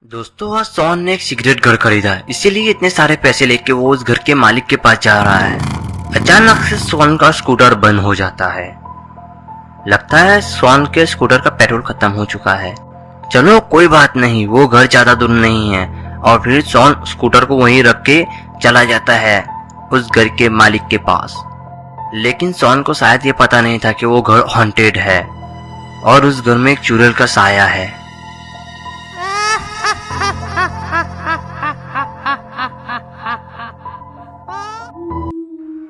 दोस्तों आज सॉन ने एक सिगरेट घर खरीदा है, इसीलिए इतने सारे पैसे लेके वो उस घर के मालिक के पास जा रहा है। अचानक से सॉन का स्कूटर बंद हो जाता है। लगता है सॉन के स्कूटर का पेट्रोल खत्म हो चुका है। चलो कोई बात नहीं, वो घर ज्यादा दूर नहीं है। और फिर सॉन स्कूटर को वहीं रख के चला जाता है उस घर के मालिक के पास। लेकिन सॉन को शायद ये पता नहीं था कि वो घर हॉन्टेड है और उस घर में एक चुड़ैल का साया है।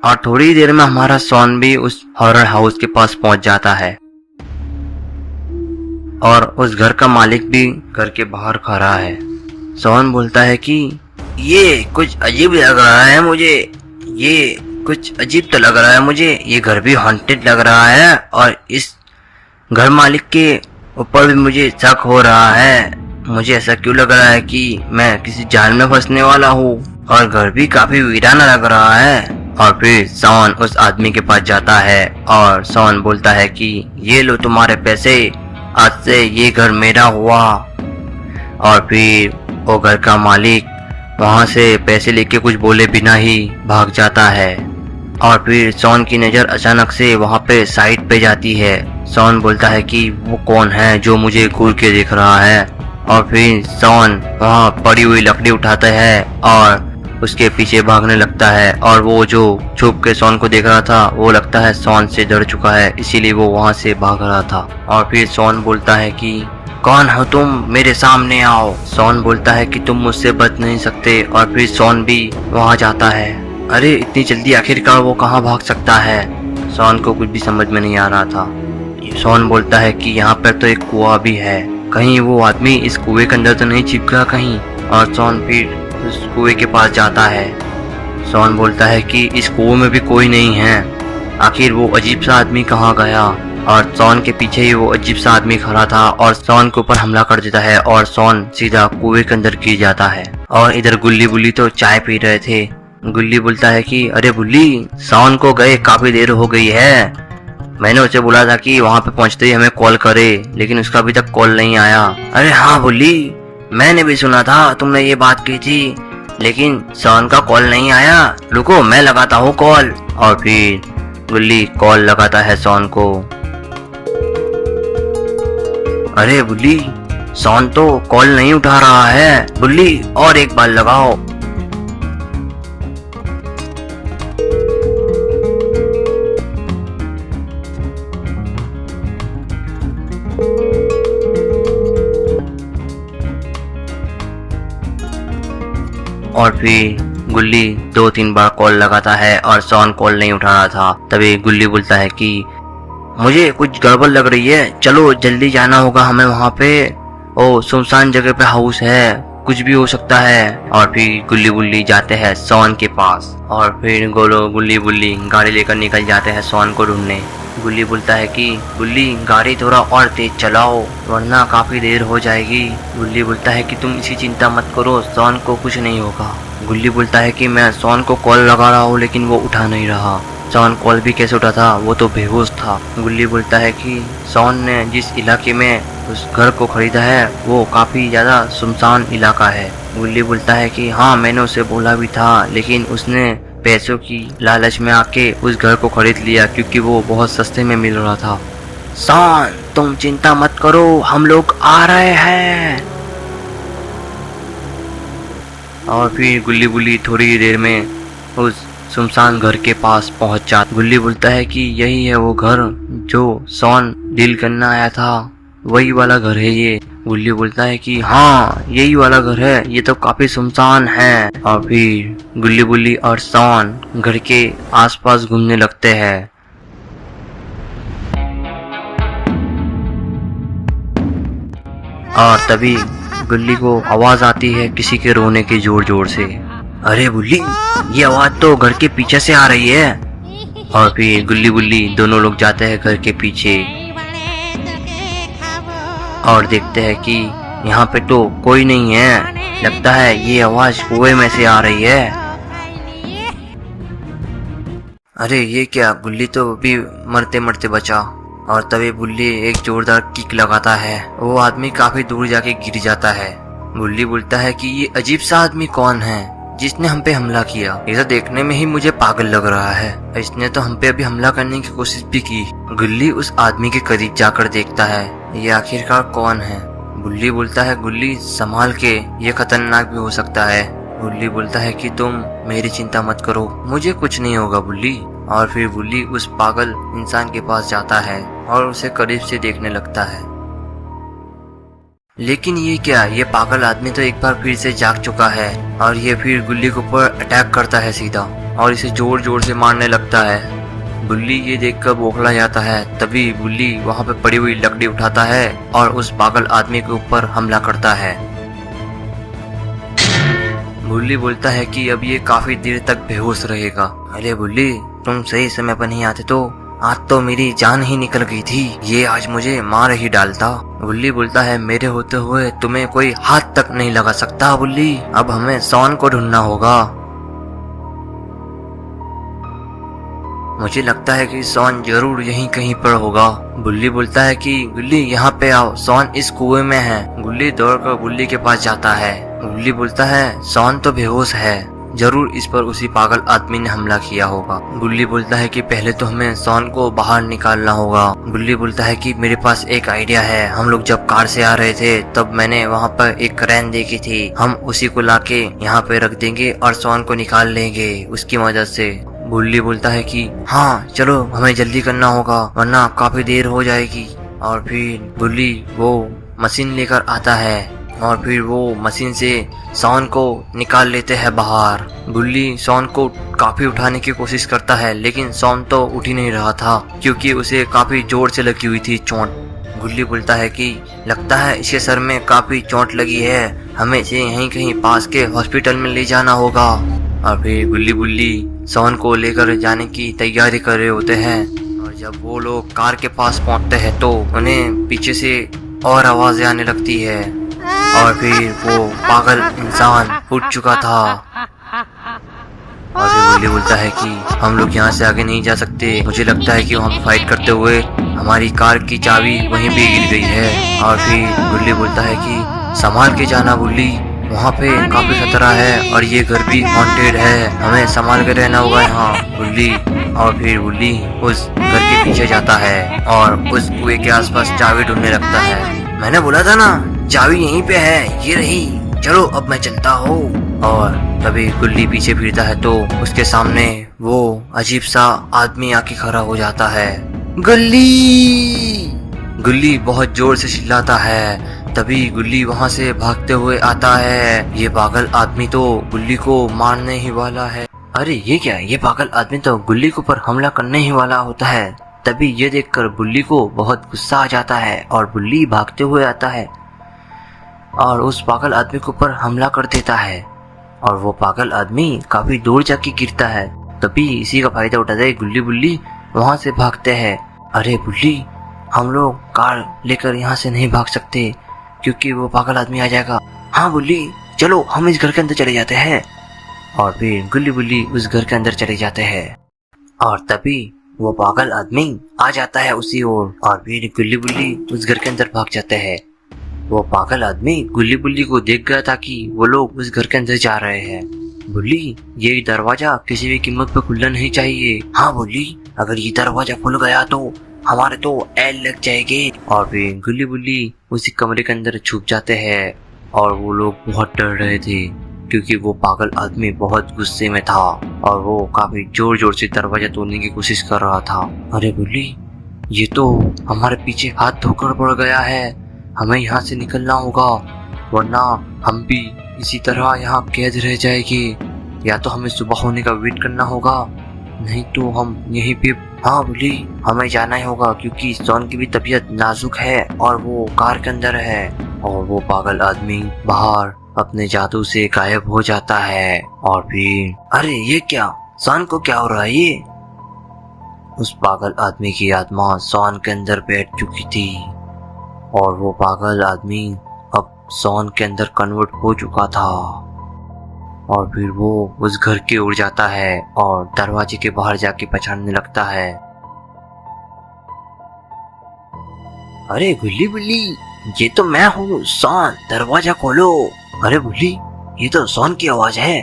और थोड़ी देर में हमारा सॉन भी उस हॉरर हाउस के पास पहुंच जाता है और उस घर का मालिक भी घर के बाहर खड़ा है। सॉन बोलता है कि ये कुछ अजीब लग रहा है मुझे, ये कुछ अजीब तो लग रहा है मुझे, ये घर भी हॉन्टेड लग रहा है और इस घर मालिक के ऊपर भी मुझे शक हो रहा है। मुझे ऐसा क्यों लग रहा है कि मैं किसी जाल में फंसने वाला हूँ और घर भी काफी वीराना लग रहा है। और फिर सॉन उस आदमी के पास जाता है और सॉन बोलता है कि ये लो तुम्हारे पैसे, आज से ये घर मेरा हुआ। और फिर वो घर का मालिक वहां से पैसे लेके कुछ बोले बिना ही भाग जाता है। और फिर सॉन की नजर अचानक से वहां पे साइड पे जाती है। सॉन बोलता है कि वो कौन है जो मुझे घूर के देख रहा है। और फिर सॉन वहां पड़ी हुई लकड़ी उठाता है और उसके पीछे भागने लगता है। और वो जो छुप के सॉन को देख रहा था वो लगता है सॉन से डर चुका है, इसीलिए वो वहां से भाग रहा था। और फिर सॉन बोलता है कि कौन हो तुम, मेरे सामने आओ। सॉन बोलता है कि तुम मुझसे बच नहीं सकते। और फिर सॉन भी वहां जाता है। अरे इतनी जल्दी आखिरकार वो कहाँ भाग सकता है, सॉन को कुछ भी समझ में नहीं आ रहा था। सॉन बोलता है कि यहाँ पर तो एक कुआं भी है, कहीं वो आदमी इस कुएं के अंदर तो नहीं छिप गया कहीं। और सॉन फिर उस कुएं के पास जाता है। सॉन बोलता है कि इस कुएं में भी कोई नहीं है, आखिर वो अजीब सा आदमी कहाँ गया। और सॉन के पीछे ही वो अजीब सा आदमी खड़ा था और सॉन के ऊपर हमला कर देता है और सॉन सीधा कुएं के अंदर गिर जाता है। और इधर गुल्ली बुल्ली तो चाय पी रहे थे। गुल्ली बोलता है कि अरे बुल्ली, सॉन को गए काफी देर हो गई है, मैंने उसे बोला था कि वहां पे पहुंचते ही हमें कॉल करे, लेकिन उसका अभी तक कॉल नहीं आया। अरे हाँ बुल्ली, मैंने भी सुना था तुमने ये बात की थी, लेकिन सॉन का कॉल नहीं आया, रुको मैं लगाता हूँ कॉल। और फिर बुल्ली कॉल लगाता है सॉन को। अरे बुल्ली, सॉन तो कॉल नहीं उठा रहा है, बुल्ली और एक बार लगाओ। और फिर गुल्ली 2-3 बार कॉल लगाता है और सॉन कॉल नहीं उठा रहा था। तभी गुल्ली बोलता है कि मुझे कुछ गड़बड़ लग रही है, चलो जल्दी जाना होगा हमें वहाँ पे, ओ सुनसान जगह पे हाउस है, कुछ भी हो सकता है। और फिर गुल्ली बुल्ली जाते हैं सॉन के पास और फिर गुल्ली बुल्ली गाड़ी लेकर निकल जाते हैं सॉन को ढूंढने। गुल्ली बोलता है कि गुल्ली गाड़ी थोड़ा और तेज चलाओ वरना काफी देर हो जाएगी। गुल्ली बोलता है कि तुम इसी चिंता मत करो, सॉन को कुछ नहीं होगा। गुल्ली बोलता है कि मैं सॉन को कॉल लगा रहा हूँ लेकिन वो उठा नहीं रहा। सॉन कॉल भी कैसे उठा था, वो तो बेहोश था। गुल्ली बोलता है कि सॉन ने जिस इलाके में उस घर को खरीदा है वो काफी ज्यादा सुनसान इलाका है। गुल्ली बोलता है कि हाँ मैंने उसे बोला भी था, लेकिन उसने पैसों की लालच में आके उस घर को खरीद लिया क्योंकि वो बहुत सस्ते में मिल रहा था। सॉन तुम चिंता मत करो, हम लोग आ रहे हैं। और फिर गुल्ली बुल्ली थोड़ी देर में उस सुनसान घर के पास पहुंच जाता। गुल्ली बोलता है कि यही है वो घर जो सॉन डील करने आया था, वही वाला घर है ये। गुल्ली बोलता है कि हाँ यही वाला घर है, ये तो काफी सुनसान है। और फिर गुल्ली बुल्ली और सॉन घर के आसपास घूमने लगते हैं। और तभी गुल्ली को आवाज आती है किसी के रोने की जोर जोर से। अरे बुल्ली, ये आवाज तो घर के पीछे से आ रही है। और फिर गुल्ली बुल्ली दोनों लोग जाते हैं घर के पीछे और देखते हैं कि यहाँ पे तो कोई नहीं है, लगता है ये आवाज कुएं में से आ रही है। अरे ये क्या, गुल्ली तो भी मरते मरते बचा। और तभी बुल्ली एक जोरदार किक लगाता है, वो आदमी काफी दूर जाके गिर जाता है। गुल्ली बोलता है कि ये अजीब सा आदमी कौन है जिसने हम पे हमला किया। ये तो देखने में ही मुझे पागल लग रहा है, इसने तो हम पे अभी हमला करने की कोशिश भी की। गुल्ली उस आदमी के करीब जाकर देखता है ये आखिरकार कौन है। गुल्ली बोलता है गुल्ली संभाल के, ये खतरनाक भी हो सकता है। गुल्ली बोलता है कि तुम मेरी चिंता मत करो, मुझे कुछ नहीं होगा गुल्ली। और फिर गुल्ली उस पागल इंसान के पास जाता है और उसे करीब से देखने लगता है। लेकिन ये क्या, ये पागल आदमी तो एक बार फिर से जाग चुका है और ये फिर गुल्ली के ऊपर अटैक करता है सीधा और इसे जोर जोर से मारने लगता है। गुल्ली ये देखकर बौखला जाता है। तभी गुल्ली वहाँ पे पड़ी हुई लकड़ी उठाता है और उस पागल आदमी के ऊपर हमला करता है। गुल्ली बोलता है कि अब ये काफी देर तक बेहोश रहेगा। अरे गुल्ली, तुम सही समय पर नहीं आते तो आज तो मेरी जान ही निकल गई थी, ये आज मुझे मार ही डालता। गुल्ली बोलता है मेरे होते हुए तुम्हें कोई हाथ तक नहीं लगा सकता गुल्ली, अब हमें सॉन को ढूंढना होगा। मुझे लगता है कि सॉन जरूर यहीं कहीं पर होगा। गुल्ली बोलता है कि गुल्ली यहाँ पे आओ, सॉन इस कुएं में है। गुल्ली दौड़कर गुल्ली के पास जाता है। गुल्ली बोलता है सॉन तो बेहोश है, जरूर इस पर उसी पागल आदमी ने हमला किया होगा। गुल्ली बोलता है कि पहले तो हमें सॉन को बाहर निकालना होगा। गुल्ली बोलता है कि मेरे पास एक आइडिया है, हम लोग जब कार से आ रहे थे तब मैंने वहाँ पर एक क्रेन देखी थी, हम उसी को लाके यहाँ पे रख देंगे और सॉन को निकाल लेंगे उसकी मदद से। गुल्ली बोलता है कि हाँ चलो, हमें जल्दी करना होगा वरना काफी देर हो जाएगी। और फिर गुल्ली वो मशीन लेकर आता है और फिर वो मशीन से सॉन को निकाल लेते हैं बाहर। गुल्ली सॉन को काफी उठाने की कोशिश करता है लेकिन सॉन तो उठ ही नहीं रहा था क्योंकि उसे काफी जोर से लगी हुई थी चोट। गुल्ली बोलता है कि लगता है इसके सर में काफी चोट लगी है, हमें इसे यहीं कहीं पास के हॉस्पिटल में ले जाना होगा। और फिर गुल्ली बुल्ली सॉन को लेकर जाने की तैयारी कर रहे होते हैं और जब वो लोग कार के पास पहुंचते हैं तो उन्हें पीछे से और आवाजें आने लगती है और फिर वो पागल इंसान उठ चुका था। और फिर गुल्ली बोलता है कि हम लोग यहाँ से आगे नहीं जा सकते, मुझे लगता है कि वहाँ पे फाइट करते हुए हमारी कार की चाबी वहीं पे गिर गई है। और फिर गुल्ली बोलता है कि संभाल के जाना गुल्ली, वहाँ पे काफी खतरा है और ये घर भी हॉन्टेड है, हमें संभाल के रहना होगा यहाँ गुल्ली। और फिर गुल्ली उस घर के पीछे जाता है और उस कुएं के आसपास चाबी ढूंढने लगता है। मैंने बोला था ना चाबी यहीं पे है, ये रही, चलो अब मैं चलता हूँ। और तभी गुल्ली पीछे फिरता है तो उसके सामने वो अजीब सा आदमी आके खड़ा हो जाता है। गुल्ली! गुल्ली बहुत जोर से चिल्लाता है। तभी गुल्ली वहाँ से भागते हुए आता है। ये पागल आदमी तो गुल्ली को मारने ही वाला है। अरे ये क्या, ये पागल आदमी तो गुल्ली के ऊपर हमला करने ही वाला होता है। तभी ये देखकर गुल्ली को बहुत गुस्सा आ जाता है और गुल्ली भागते हुए आता है और उस पागल आदमी के ऊपर हमला कर देता है और वो पागल आदमी काफी दूर जाके गिरता है। तभी इसी का फायदा उठाते गुल्ली बुल्ली वहाँ से भागते हैं। अरे गुल्ली, हम लोग कार लेकर यहाँ से नहीं भाग सकते क्योंकि वो पागल आदमी आ जाएगा। हाँ बुल्ली, चलो हम इस घर के अंदर चले जाते हैं। और फिर गुल्ली बुल्ली उस घर के अंदर चले जाते हैं और तभी वो पागल आदमी आ जाता है उसी ओर और फिर गुल्ली बुल्ली उस घर के अंदर भाग जाते हैं। वो पागल आदमी गुल्ली बुल्ली को देख गया था कि वो लोग उस घर के अंदर जा रहे हैं। बुल्ली, ये दरवाजा किसी भी कीमत पर खुलना नहीं चाहिए। हाँ बुल्ली, अगर ये दरवाजा खुल गया तो हमारे तो एल लग जाएगी। और फिर गुल्ली बुल्ली उसी कमरे के अंदर छुप जाते हैं और वो लोग बहुत डर रहे थे क्योंकि वो पागल आदमी बहुत गुस्से में था और वो काफी जोर जोर से दरवाजा तोड़ने की कोशिश कर रहा था। अरे बुल्ली, ये तो हमारे पीछे हाथ धोकर पड़ गया है, हमें यहाँ से निकलना होगा वरना हम भी इसी तरह यहाँ कैद रह जाएंगे। या तो हमें सुबह होने का वेट करना होगा, नहीं तो हम यहीं पे। हाँ बुल्ली, हमें जाना ही होगा क्योंकि सॉन की भी तबीयत नाजुक है और वो कार के अंदर है। और वो पागल आदमी बाहर अपने जादू से गायब हो जाता है। और फिर अरे ये क्या, सॉन को क्या हो रहा है? ये उस पागल आदमी की आत्मा सॉन के अंदर बैठ चुकी थी और वो पागल आदमी अब सॉन के अंदर कन्वर्ट हो चुका था। और फिर वो उस घर की ओर जाता है और दरवाजे के बाहर जाके पछाड़ने लगता है। अरे गुल्ली बुल्ली, ये तो मैं हूँ सॉन, दरवाजा खोलो। अरे बुल्ली, ये तो सोन की आवाज है।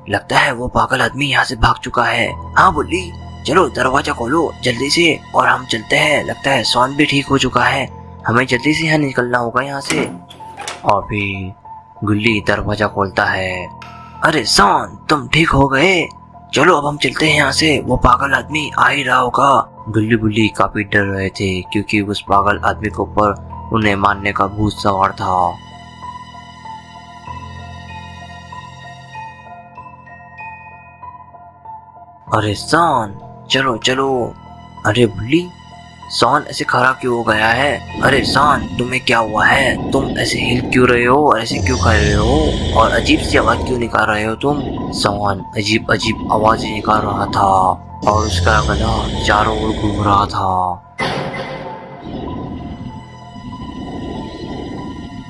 लगता है वो पागल आदमी यहाँ से भाग चुका है। हाँ बुल्ली, चलो दरवाजा खोलो जल्दी से और हम चलते हैं। लगता है सोन भी ठीक हो चुका है, हमें जल्दी से यहाँ निकलना होगा यहाँ से। और फिर गुल्ली दरवाजा खोलता है। अरे सोन, तुम ठीक हो गए? चलो अब हम चलते हैं यहाँ से, वो पागल आदमी आ ही रहा होगा। गुल्ली बुल्ली काफी डर रहे थे क्योंकि उस पागल आदमी के ऊपर उन्हें मारने का भूत सवार था। अरे सोन, चलो चलो। अरे बुल्ली, सोन ऐसे खड़ा क्यों हो गया है? अरे सोन, तुम्हें क्या हुआ है? तुम ऐसे हिल क्यों रहे हो और ऐसे क्यों खड़े रहे हो और अजीब सी आवाज क्यों निकाल रहे हो तुम? सोन अजीब अजीब आवाज निकाल रहा था और उसका गला चारों ओर घूम रहा था।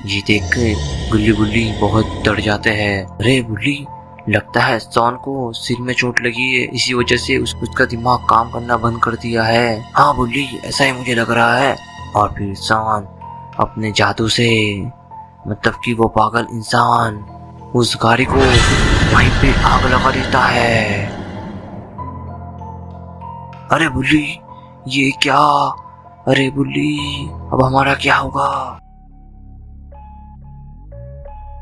ये देख कर गुल्ली बुल्ली बहुत डर जाते हैं। अरे बुल्ली, लगता है सोन को सिर में चोट लगी है, इसी वजह से उसका दिमाग काम करना बंद कर दिया है। हाँ बुल्ली, ऐसा ही मुझे लग रहा है। और फिर सोन अपने जादू से, मतलब कि वो पागल इंसान उस गाड़ी को वहीं पे आग लगा देता है। अरे बुल्ली, ये क्या? अरे बुल्ली, अब हमारा क्या होगा?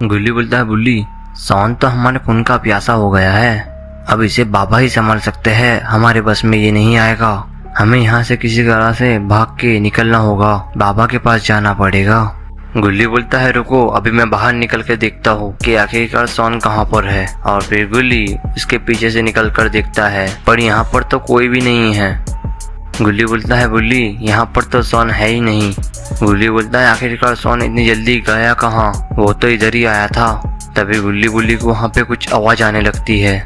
गुल्ली बोलता है, बुल्ली, सोन तो हमारे खून का प्यासा हो गया है, अब इसे बाबा ही संभाल सकते हैं, हमारे बस में ये नहीं आएगा। हमें यहाँ से किसी तरह से भाग के निकलना होगा, बाबा के पास जाना पड़ेगा। गुल्ली बोलता है, रुको, अभी मैं बाहर निकल के देखता हूँ कि आखिरकार सोन कहाँ पर है। और फिर गुल्ली उसके पीछे से निकल कर देखता है, पर यहाँ पर तो कोई भी नहीं है। गुल्ली बोलता है, बुल्ली, यहाँ पर तो सोन है ही नहीं। गुल्ली बोलता है, आखिरकार सोन इतनी जल्दी गया कहाँ? वो तो इधर ही आया था। तभी गुल्ली बुल्ली को वहाँ पे कुछ आवाज आने लगती है।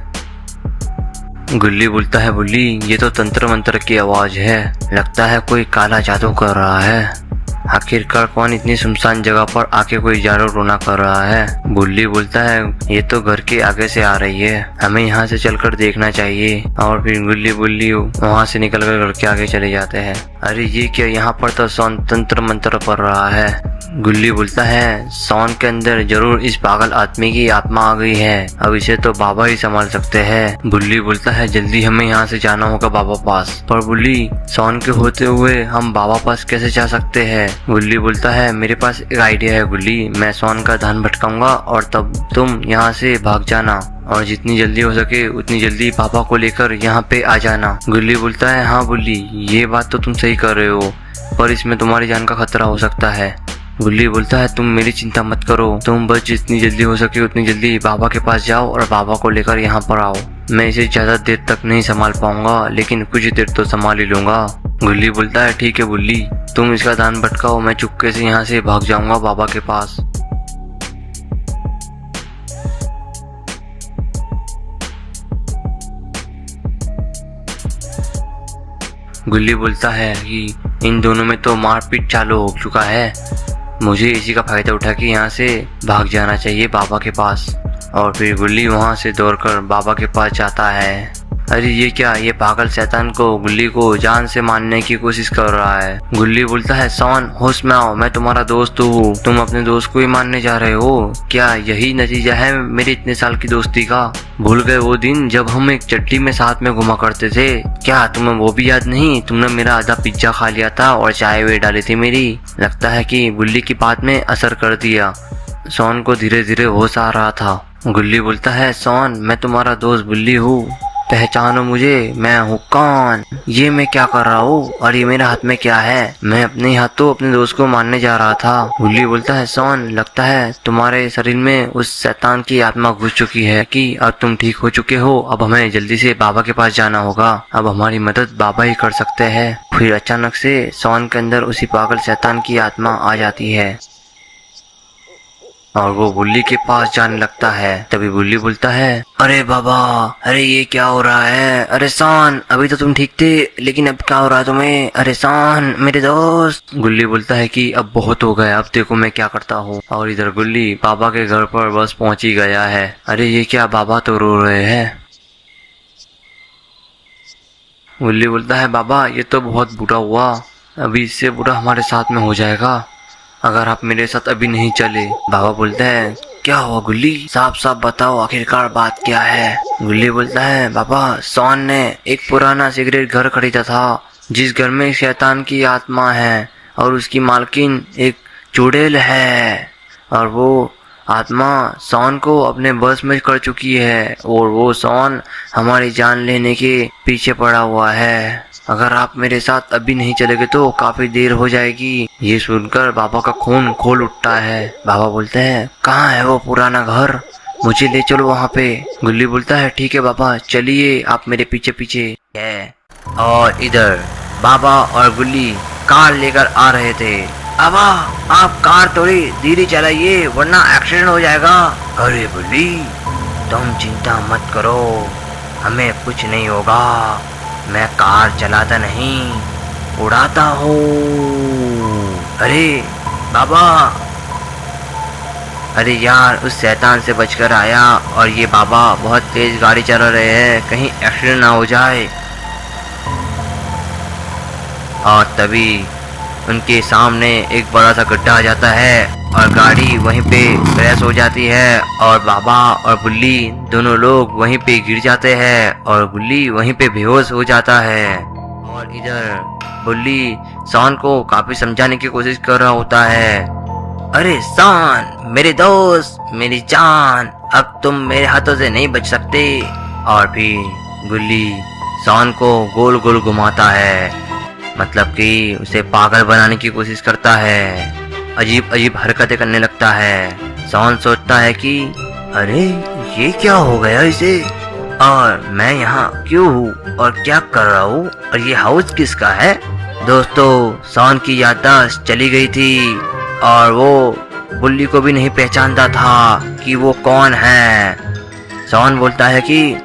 गुल्ली बोलता है, बुल्ली, ये तो तंत्र मंत्र की आवाज है, लगता है कोई काला जादू कर रहा है। आखिरकार कौन इतनी सुनसान जगह पर आके कोई जादू टोना कर रहा है? बुल्ली बोलता है, ये तो घर के आगे से आ रही है, हमें यहाँ से चलकर देखना चाहिए। और फिर गुल्ली बुल्ली वहाँ से निकलकर घर के आगे चले जाते हैं। अरे ये क्या, यहाँ पर तो सोन तंत्र मंत्र पढ़ रहा है। गुल्ली बोलता है, सोन के अंदर जरूर इस पागल आदमी की आत्मा आ गई है, अब इसे तो बाबा ही संभाल सकते हैं। बुल्ली बोलता है, जल्दी हमें यहाँ से जाना होगा बाबा पास। पर बुल्ली, सोन के होते हुए हम बाबा पास कैसे जा सकते हैं? गुल्ली बोलता है, मेरे पास एक आइडिया है गुल्ली, मैं सोन का ध्यान भटकाऊंगा और तब तुम यहाँ से भाग जाना और जितनी जल्दी हो सके उतनी जल्दी पापा को लेकर यहाँ पे आ जाना। गुल्ली बोलता है, हाँ बुल्ली, ये बात तो तुम सही कर रहे हो, पर इसमें तुम्हारी जान का खतरा हो सकता है। गुल्ली बोलता है, तुम मेरी चिंता मत करो, तुम बस जितनी जल्दी हो सके उतनी जल्दी बाबा के पास जाओ और बाबा को लेकर यहाँ पर आओ। मैं इसे ज्यादा देर तक नहीं संभाल पाऊंगा, लेकिन कुछ देर तो संभाल ही लूंगा। गुल्ली बोलता है, ठीक है बुल्ली, तुम इसका ध्यान भटकाओ, मैं चुपके से यहाँ से भाग जाऊंगा बाबा के पास। गुल्ली बोलता है कि इन दोनों में तो मारपीट चालू हो चुका है, मुझे इसी का फायदा उठा के यहाँ से भाग जाना चाहिए बाबा के पास। और फिर गुल्ली वहाँ से दौड़कर बाबा के पास जाता है। अरे ये क्या, ये पागल शैतान को गुल्ली को जान से मारने की कोशिश कर रहा है। गुल्ली बोलता है, सोन होश में आओ, मैं तुम्हारा दोस्त हूँ, तुम अपने दोस्त को ही मारने जा रहे हो क्या? यही नतीजा है मेरे इतने साल की दोस्ती का? भूल गए वो दिन जब हम एक चट्टी में साथ में घुमा करते थे? क्या तुम्हें वो भी याद नहीं? तुमने मेरा आधा पिज्जा खा लिया था और चाय वे डाली थी मेरी। लगता है कि गुल्ली की बात में असर कर दिया, सोन को धीरे धीरे होश आ रहा था। गुल्ली बोलता है, सोन मैं तुम्हारा दोस्त बुल्ली हूँ, पहचानो मुझे, मैं हूँ कौन? ये मैं क्या कर रहा हूँ और ये मेरे हाथ में क्या है? मैं अपने हाथों अपने दोस्त को मारने जा रहा था। गुल्ली बोलता है, सोन लगता है तुम्हारे शरीर में उस शैतान की आत्मा घुस चुकी है कि अब तुम ठीक हो चुके हो, अब हमें जल्दी से बाबा के पास जाना होगा, अब हमारी मदद बाबा ही कर सकते हैं। फिर अचानक से सोन के अंदर उसी पागल शैतान की आत्मा आ जाती है और वो बुल्ली के पास जाने लगता है। तभी बुल्ली बोलता है, अरे बाबा, अरे ये क्या हो रहा है? अरे सोन, अभी तो तुम ठीक थे, लेकिन अब क्या हो रहा है तुम्हें? अरे सोन मेरे दोस्त। गुल्ली बोलता है कि अब बहुत हो गया, अब देखो मैं क्या करता हूँ। और इधर गुल्ली बाबा के घर पर बस पहुंच ही गया है। अरे ये क्या, बाबा तो रो रहे हैं। गुल्ली बोलता है, बाबा ये तो बहुत बुरा हुआ, अभी इससे बुरा हमारे साथ में हो जाएगा, अगर आप मेरे साथ अभी नहीं चले। बाबा बोलता है क्या हुआ गुल्ली, साफ साफ बताओ आखिरकार बात क्या है। गुल्ली बोलता है बाबा सॉन ने एक पुराना सिगरेट घर खरीदा था जिस घर में शैतान की आत्मा है और उसकी मालकिन एक चुड़ैल है और वो आत्मा सॉन को अपने बस में कर चुकी है और वो सॉन हमारी जान लेने के पीछे पड़ा हुआ है। अगर आप मेरे साथ अभी नहीं चलेंगे तो काफी देर हो जाएगी। ये सुनकर बाबा का खून खोल उठता है। बाबा बोलते हैं कहाँ है वो पुराना घर, मुझे ले चलो वहाँ पे। गुल्ली बोलता है ठीक है बाबा चलिए, आप मेरे पीछे पीछे है। और इधर बाबा और गुल्ली कार लेकर आ रहे थे। बाबा आप कार थोड़ी धीरे चलाइए वरना एक्सीडेंट हो जाएगा। अरे गुल्ली तुम चिंता मत करो, हमें कुछ नहीं होगा, मैं कार चलाता नहीं उड़ाता हूँ। अरे बाबा, अरे यार उस शैतान से बचकर आया और ये बाबा बहुत तेज गाड़ी चला रहे हैं, कहीं एक्सीडेंट ना हो जाए। और तभी उनके सामने एक बड़ा सा गड्ढा आ जाता है और गाड़ी वहीं पे क्रैश हो जाती है और बाबा और गुल्ली दोनों लोग वहीं पे गिर जाते हैं और गुल्ली वहीं पे बेहोश हो जाता है। और इधर गुल्ली सॉन को काफी समझाने की कोशिश कर रहा होता है। अरे सॉन मेरे दोस्त मेरी जान, अब तुम मेरे हाथों से नहीं बच सकते। और फिर गुल्ली सॉन को गोल गोल घुमाता है, मतलब कि उसे पागल बनाने की कोशिश करता है, अजीब अजीब हरकतें करने लगता है। सॉन सोचता है कि अरे ये क्या हो गया इसे, और मैं यहाँ क्यों हूँ और क्या कर रहा हूँ, और ये हाउस किसका है। दोस्तों सॉन की याददाश्त चली गई थी और वो गुल्ली को भी नहीं पहचानता था कि वो कौन है। सॉन बोलता है कि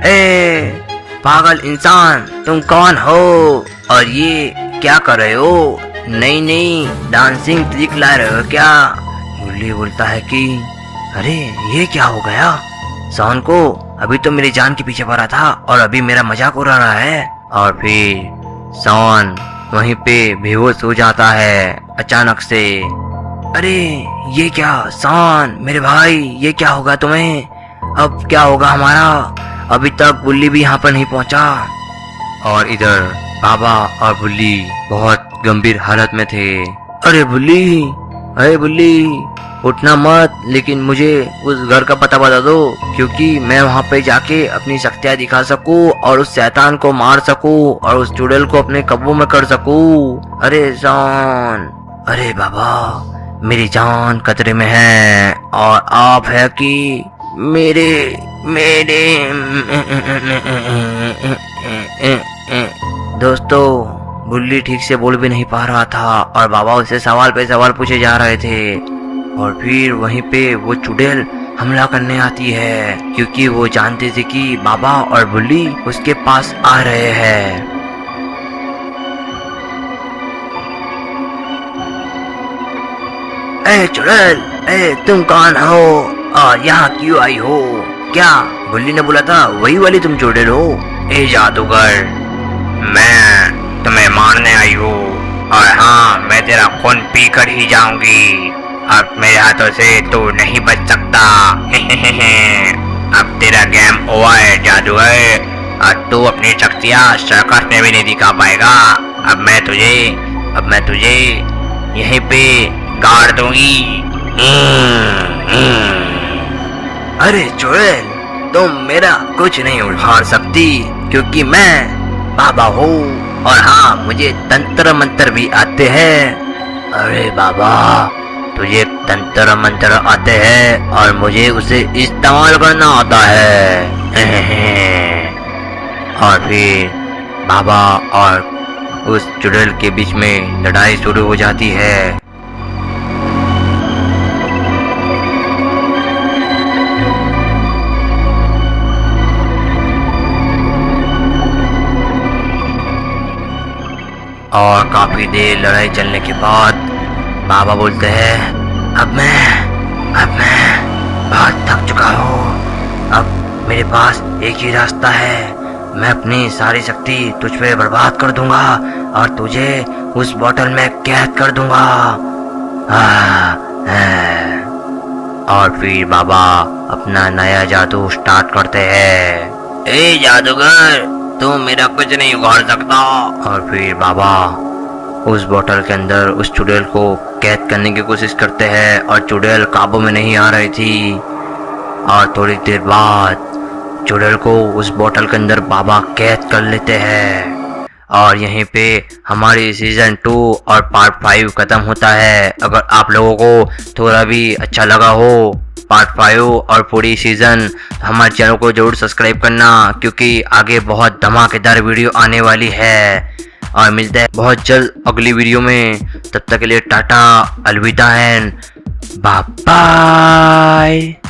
ए पागल इंसान तुम कौन हो और ये क्या कर रहे हो, नई नई डांसिंग ट्रिक ला रहे हो क्या। गुल्ली बोलता है कि अरे ये क्या हो गया, सॉन को अभी तो मेरी जान के पीछे पड़ा था और अभी मेरा मजाक उड़ा रहा है। और फिर सॉन वहीं पे बेहोश हो जाता है अचानक से। अरे ये क्या सॉन मेरे भाई, ये क्या होगा तुम्हें, अब क्या होगा हमारा, अभी तक गुल्ली भी यहाँ पर नहीं पहुँचा। और इधर बाबा और बुल्ली बहुत गंभीर हालत में थे। अरे बुल्ली उठना मत, लेकिन मुझे उस घर का पता बता दो क्योंकि मैं वहाँ पे जाके अपनी शक्तियाँ दिखा सकूं और उस शैतान को मार सकूं और उस चुड़ैल को अपने काबू में कर सकूं। अरे जान, अरे बाबा मेरी जान खतरे में है और आप है कि मेरे दोस्तों बुल्ली ठीक से बोल भी नहीं पा रहा था और बाबा उससे सवाल पे सवाल पूछे जा रहे थे। और फिर वहीं पे वो चुड़ैल हमला करने आती है क्योंकि वो जानते थे कि बाबा और बुल्ली उसके पास आ रहे हैं। ए चुड़ैल, ए तुम कौन हो और यहाँ क्यों आई हो। क्या बुल्ली ने बोला था वही वाली तुम चुड़ैल हो। ए जादूगर, मैं तुम्हें मारने आई हूँ और हाँ मैं तेरा खून पी कर ही जाऊंगी, अब मेरे हाथों से तू नहीं बच सकता। अब तेरा गेम ओवर है जादूगर, अब तू अपनी शक्तियाँ सर्कस में भी नहीं दिखा पाएगा। अब मैं तुझे यहीं पे गाड़ दूंगी। अरे चुड़ैल, तुम मेरा कुछ नहीं उखाड़ सकती क्योंकि मैं बाबा हूँ और हाँ मुझे तंत्र मंत्र भी आते हैं। अरे बाबा तुझे तंत्र मंत्र आते हैं और मुझे उसे इस्तेमाल करना आता है। और फिर बाबा और उस चुड़ैल के बीच में लड़ाई शुरू हो जाती है। और काफी देर लड़ाई चलने के बाद बाबा बोलते हैं अब मैं बहुत थक चुका हूँ, अब मेरे पास एक ही रास्ता है, मैं अपनी सारी शक्ति तुझ पे बर्बाद कर दूंगा और तुझे उस बोतल में कैद कर दूंगा। और फिर बाबा अपना नया जादू स्टार्ट करते हैं। ए जादूगर, तुम मेरा कुछ नहीं उखाड़ सकता। और फिर बाबा उस बोतल के अंदर उस चुड़ैल को कैद करने की कोशिश करते हैं और चुड़ैल काबू में नहीं आ रही थी। और थोड़ी देर बाद चुड़ैल को उस बोतल के अंदर बाबा कैद कर लेते हैं। और यहीं पे हमारी सीजन 2 और पार्ट 5 खत्म होता है। अगर आप लोगों को थोड़ा भी अच्छा लगा हो पार्ट 5 और पूरी सीजन, हमारे चैनल को जरूर सब्सक्राइब करना, क्योंकि आगे बहुत धमाकेदार वीडियो आने वाली है। और मिलते हैं बहुत जल्द अगली वीडियो में। तब तक के लिए टाटा, अलविदा एंड बाय बाय।